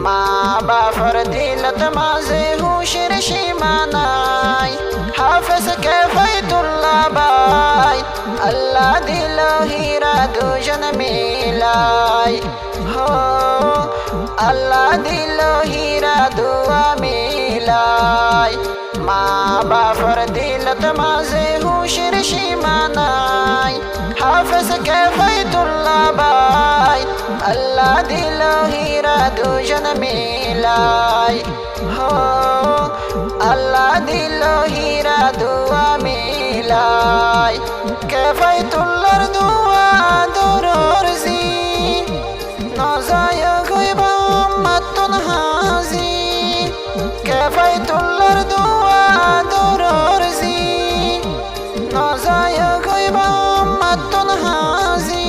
মা বাবার দিলত মাঝে হুশের সীমানাই হাফেজ কেফায়তুল্লাহ ভাই আল্লাহ দিল হীরা দুজন মিলাই হো আল্লাহ দিল হীরা দুয়া মিলাই মা বাবার দিলত মাঝে হুশের সীমানাই হাফেজ কেফায়তুল্লাহ ভাই আল্লাহ দিল হীরা দুজন মিলাই হো আল্লাহ দিল হীরা দুয়া মিলাই কেফায়তুল্লাহর দুয়া দরুর জি নজায় গইবা মাতুন হাজি কেফায়তুল্লাহর দুয়া দরুর জি নজায় গইবা মাতুন হাজি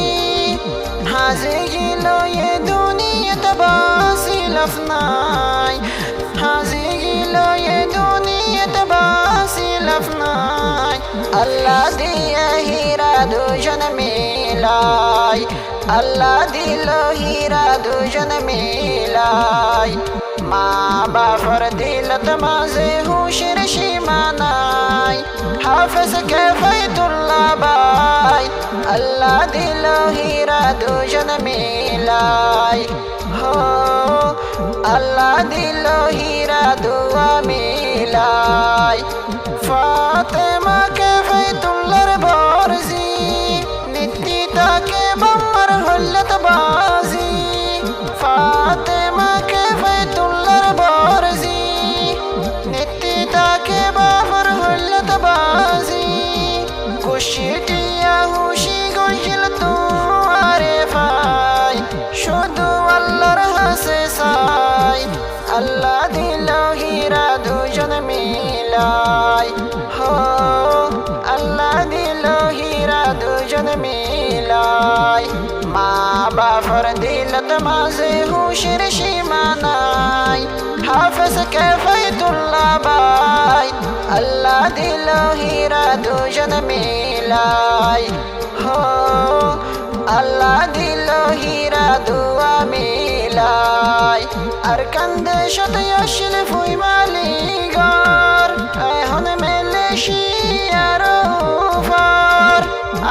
হাজি গিলো এ দুনিয়াতে বাসিল আফনাই হাজি গিলো এ দুনিয়াতে বাসিল আফনাই আল্লাহ দিয়ে হীরা দুজন মিলাই আল্লাহ দিল হীরা দুজন মিলাই মা বাবার দিলত মাঝে হুশের সীমানাই হাফেজ কেফায়তুল্লাহ ভাই আল্লাহ দিল হীরা দুজন মিলাই হো আল্লাহ দিল হীরা দুয়া মিলাই ফাতেমা কেফায়তুল্লাহর বরজি নিত্যিতাকে বাম্মার হল্লত বাজি ফাতেমা কেফায়তুল্লাহর বরজি নিত্যিতাকে বাবার হল্লত বাজি খুশিটিয়া হুশি গইল তোমারে ভাই শুধু আল্লাহর হাসে সাই আল্লাহ দিল হীরা দুজন মিলাই হো আল্লাহ দিল হীরা দুজন মিলাই মা বাবার দিলত মাঝে হুশের সীমানাই হাফেজ কেফায়তুল্লাহ ভাই আল্লাহ দিল হীরা দুজন মিলাই হো আল্লাহ দিল হীরা দুয়া মিলাই আর কান্দে সাথে আসলে ফুই মালিগার এখন মালয়েশিয়ার ওপার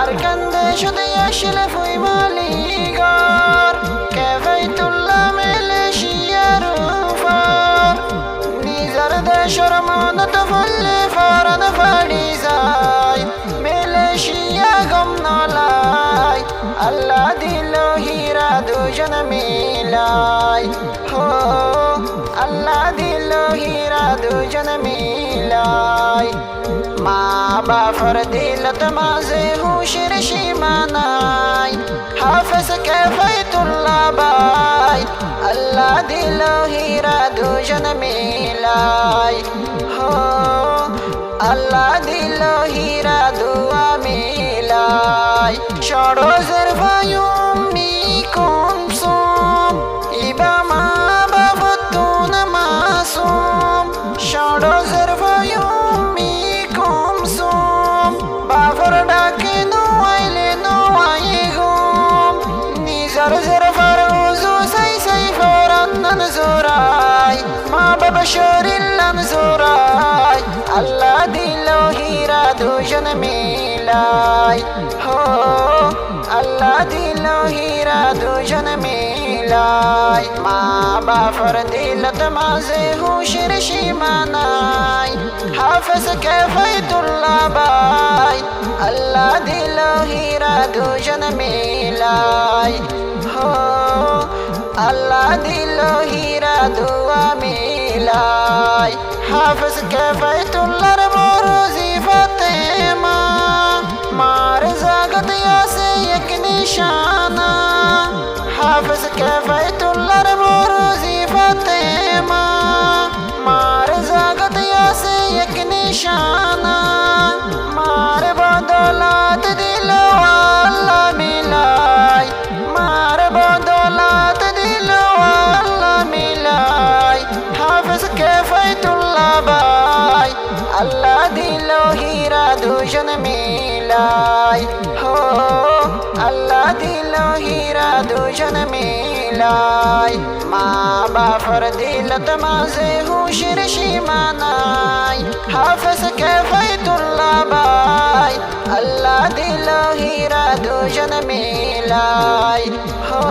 আর কান্দে সাথে আসলে ফুই মালিগার কেফায়তুল্লাহ মালয়েশিয়ার ওপার নিজের দেশের মনত ফুললে ফরান ফাড়ি যায় মালয়েশিয়া গম নলাই আল্লাহ দিল হীরা দুজন মিলাই হো আল্লাহ দিল হীরা দুজন মিলাই মা বাবার দিলত মাঝে হুশের সীমানাই হাফেজ কেফায়তুল্লাহ ভাই আল্লাহ দিল হীরা দুজন মিলাই হো আল্লাহ দিল হীরা দুয়া মিলাই সরোজের ভায়ুমি কুমসুম ইবা মা বাবতুন মাসুম সরোজের ভায়ুমি কুমসুম বাবর ডাকে নোয়াইলে নোয়াই গুম নিজর জরফার উজু সাই সাই ফরান্নান জোরাই মা বাবা শরীল্লান জোরাই আল্লাহ দিল হীরা দুজন মিলাই হো আল্লাহ দিল হীরা দুজন মিলাই মা বাবার দিলত মাঝে হুশের সীমানাই হাফেজ কেফায়তুল্লাহ ভাই আল্লাহ দিল হীরা দুজন মিলাই হো আল্লাহ দিল হীরা দুয়া মিলাই হাফেজ কেফায়তুল্লাহর বরজি ফাতেমা মার জাগত আছে এক নিশানা হাফেজ কেফায়তুল্লাহর বরজি ফাতেমা মার জাগত আছে এক নিশানা মার বদলাত দিল আল্লাহ মিলাই মার বদলাত দিল আল্লাহ মিলাই হাফেজ কেফায়তুল্লাহ ভাই আল্লাহ দিল হীরা দুজন মিলাই হো আল্লাহ দিল হীরা দুজন মিলাই মা বাপর দিলত মাঝে হুশের সীমানাই হাফেজ কে ফাইতুল্লাহ ভাই আল্লাহ দিল হীরা দুজন মিলাই হো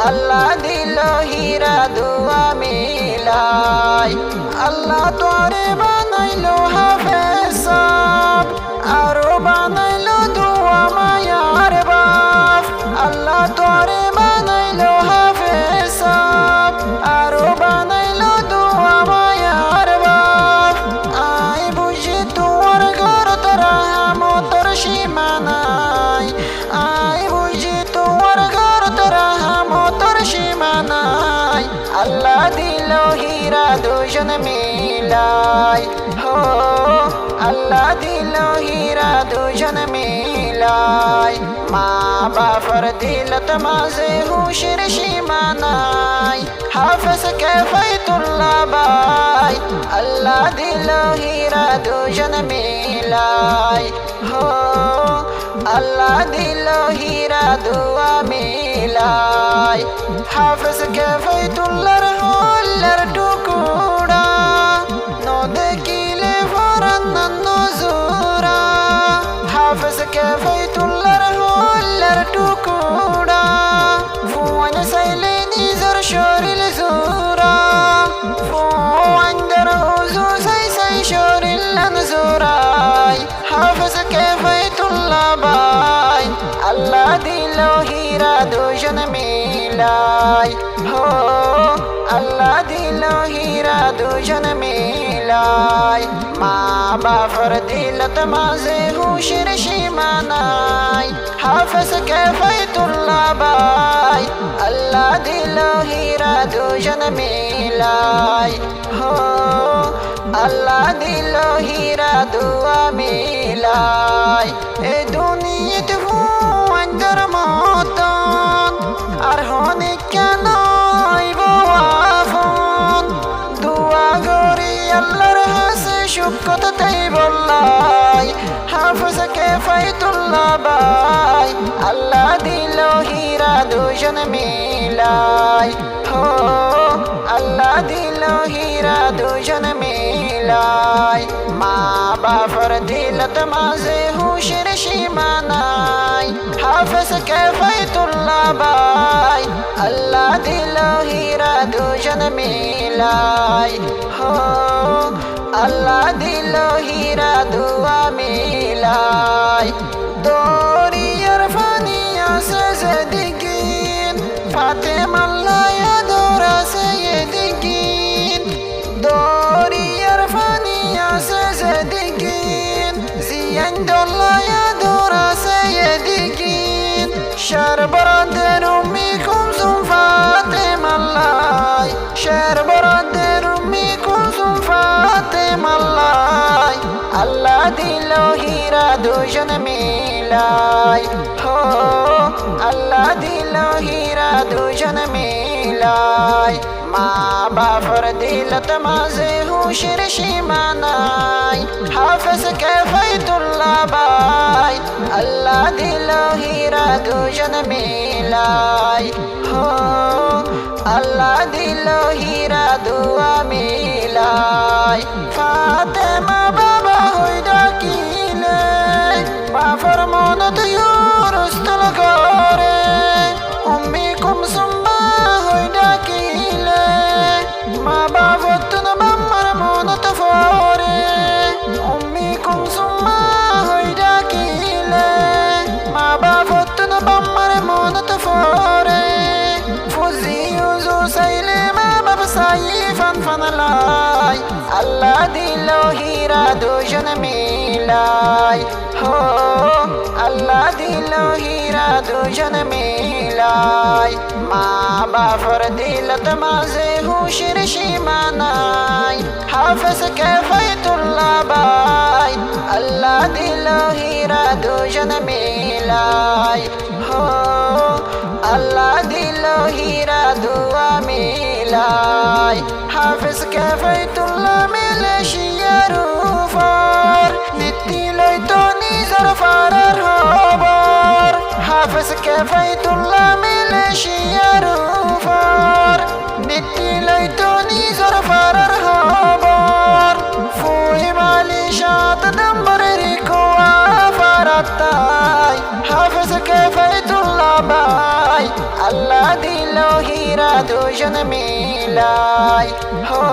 আল্লাহ দিল হীরা দুয়া মিলাই আল্লাহ তোরে বানাইলো হাফেজ সাব আরো বানাইলো দুয়া মায়ার বাপ আল্লাহ তোরে বানাইলো হাফেজ সাব আরো বানাইলো দুয়া মায়ার বাপ আই বুঝি তোর ঘর তোরা মতর সীমানাই আই বুঝি তোর ঘর তোরা মতর সীমানাই আল্লাহ দিল হীরা দুজন মিলাই হো আল্লাহ দিল হীরা দুজন মিলাই মা বাপর দিলত মাঝে হুশের সীমানাই হাফেজ কে ফাইতুল্লাহ ভাই আল্লাহ দিল হীরা দুজন মিলাই হো আল্লাহ দিল হীরা দুয়া মিলাই হাফেজ কে ফাইতুল্লাহর হল্লার টুকুরা নো দেখিলে ফরান নজুরা হাফেজ কে ফাইতুল্লাহর হল্লার টুকুরা ফুয়ান সাইলে নিজের শরীর জোরা ফুয়ান হুজু সাই সাই শরীর নজুরাই হাফেজ কে ফাইতুল্লাহ ভাই আল্লাহ দিল হীরা দুজন মিলাই হো আল্লাহ দিল হীরা দুজন মিলাই মা বাপর দিলত মাঝে হুশের সীমানাই হাফেজ কে ফাইতুল্লাহ ভাই আল্লাহ দিল হীরা দুজন মিলাই হো আল্লাহ দিল হীরা দুয়া মিলাই এ দুনিয়াতে ফুয়াঞ্জার মতন আর হনে কেন আফন দুয়া গরি আল্লাহর হাসে শুকত তাই বললাই হাফেজ কে ফাইতুল্লাহ ভাই আল্লাহ দিল হীরা দুজন মিলাই হো আল্লাহ দিল হীরা দুজন মিলাই মা বাপর দিলত মাঝে হুশের সীমানাই হাফেজ কে ফাইতুল্লাহ ভাই আল্লাহ দিল হীরা দুজন মিলাই হো আল্লাহ দিল হীরা দুয়া মিলাই দরিয়ার ফানি আছে যেদিকিন ফাতেমা আল্লাহ দৌড় আছে এদিকিন দরিয়ার ফানি আছে যেদিকিন জিয়ান দল্লাহ দৌড় আছে এদিকিন শরবরাদের উম্মি কুলসুম ফাতেমা আল্লাহ শরবরাদের উম্মি কুলসুম ফাতেমা আল্লাহ আল্লাহ দিল হীরা দুজন মিলাই হো আল্লাহ দিল হীরা দুজন মিলাই মা বাপর দিলত মাঝে হুশের সীমানাই হাফেজ কে ফাইতুল্লাহ ভাই আল্লাহ দিল হীরা দুজন মিলাই হো আল্লাহ দিল হীরা দুয়া মিলাই ফাতেমা বাবা হই ডাকিলে বাপর মনত রুস্তল করে উম্মি কুলসুম হই ডাকিলে মা বাবা তুন বাম্মার মনত ফরে উম্মি কুলসুম হই ডাকিলে মা বাবা তুন বাম্মার মনত ফরে ফুজি উজু সাইলে মা বাবা সাই ফান ফানলাই আল্লাহ দিল হীরা দুজন মিলাই হো আল্লাহ দিল হীরা দুজন মিলাই মা বাপর দিলত মাঝে হুশের সীমানাই হাফেজ কে ফাইতুল্লাহ ভাই আল্লাহ দিল হীরা দুজন মিলাই হো আল্লাহ দিল হীরা দুয়া মিলাই হাফেজ কে ফাইতুল্লাহ মিলে শিয়ার উপর নীতি লইতো নিজের ফারার খবর হাফেজ কে ফাইতুল্লাহ মিলে শিয়ার উপর বৃত্তি লইতো নিজর ফারার খবর ফুই মালি 7 নম্বরের কোয়া ফারাতাই হাফেজ কে ফাইতুল্লাহ ভাই আল্লাহ দিল হীরা দুজন মিলাই হো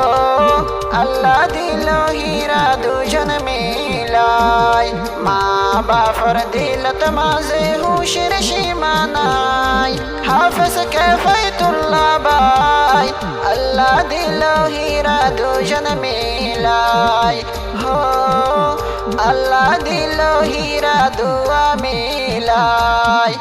আল্লাহ দিল হীরা দুজন মিলাই মা বাপর দিলত মাঝে হুশের সীমানাই হাফেজ কে ফাইতুল্লাহ ভাই আল্লাহ দিল হীরা দুজন মিলাই হো আল্লাহ দিল হীরা দুয়া মিলাই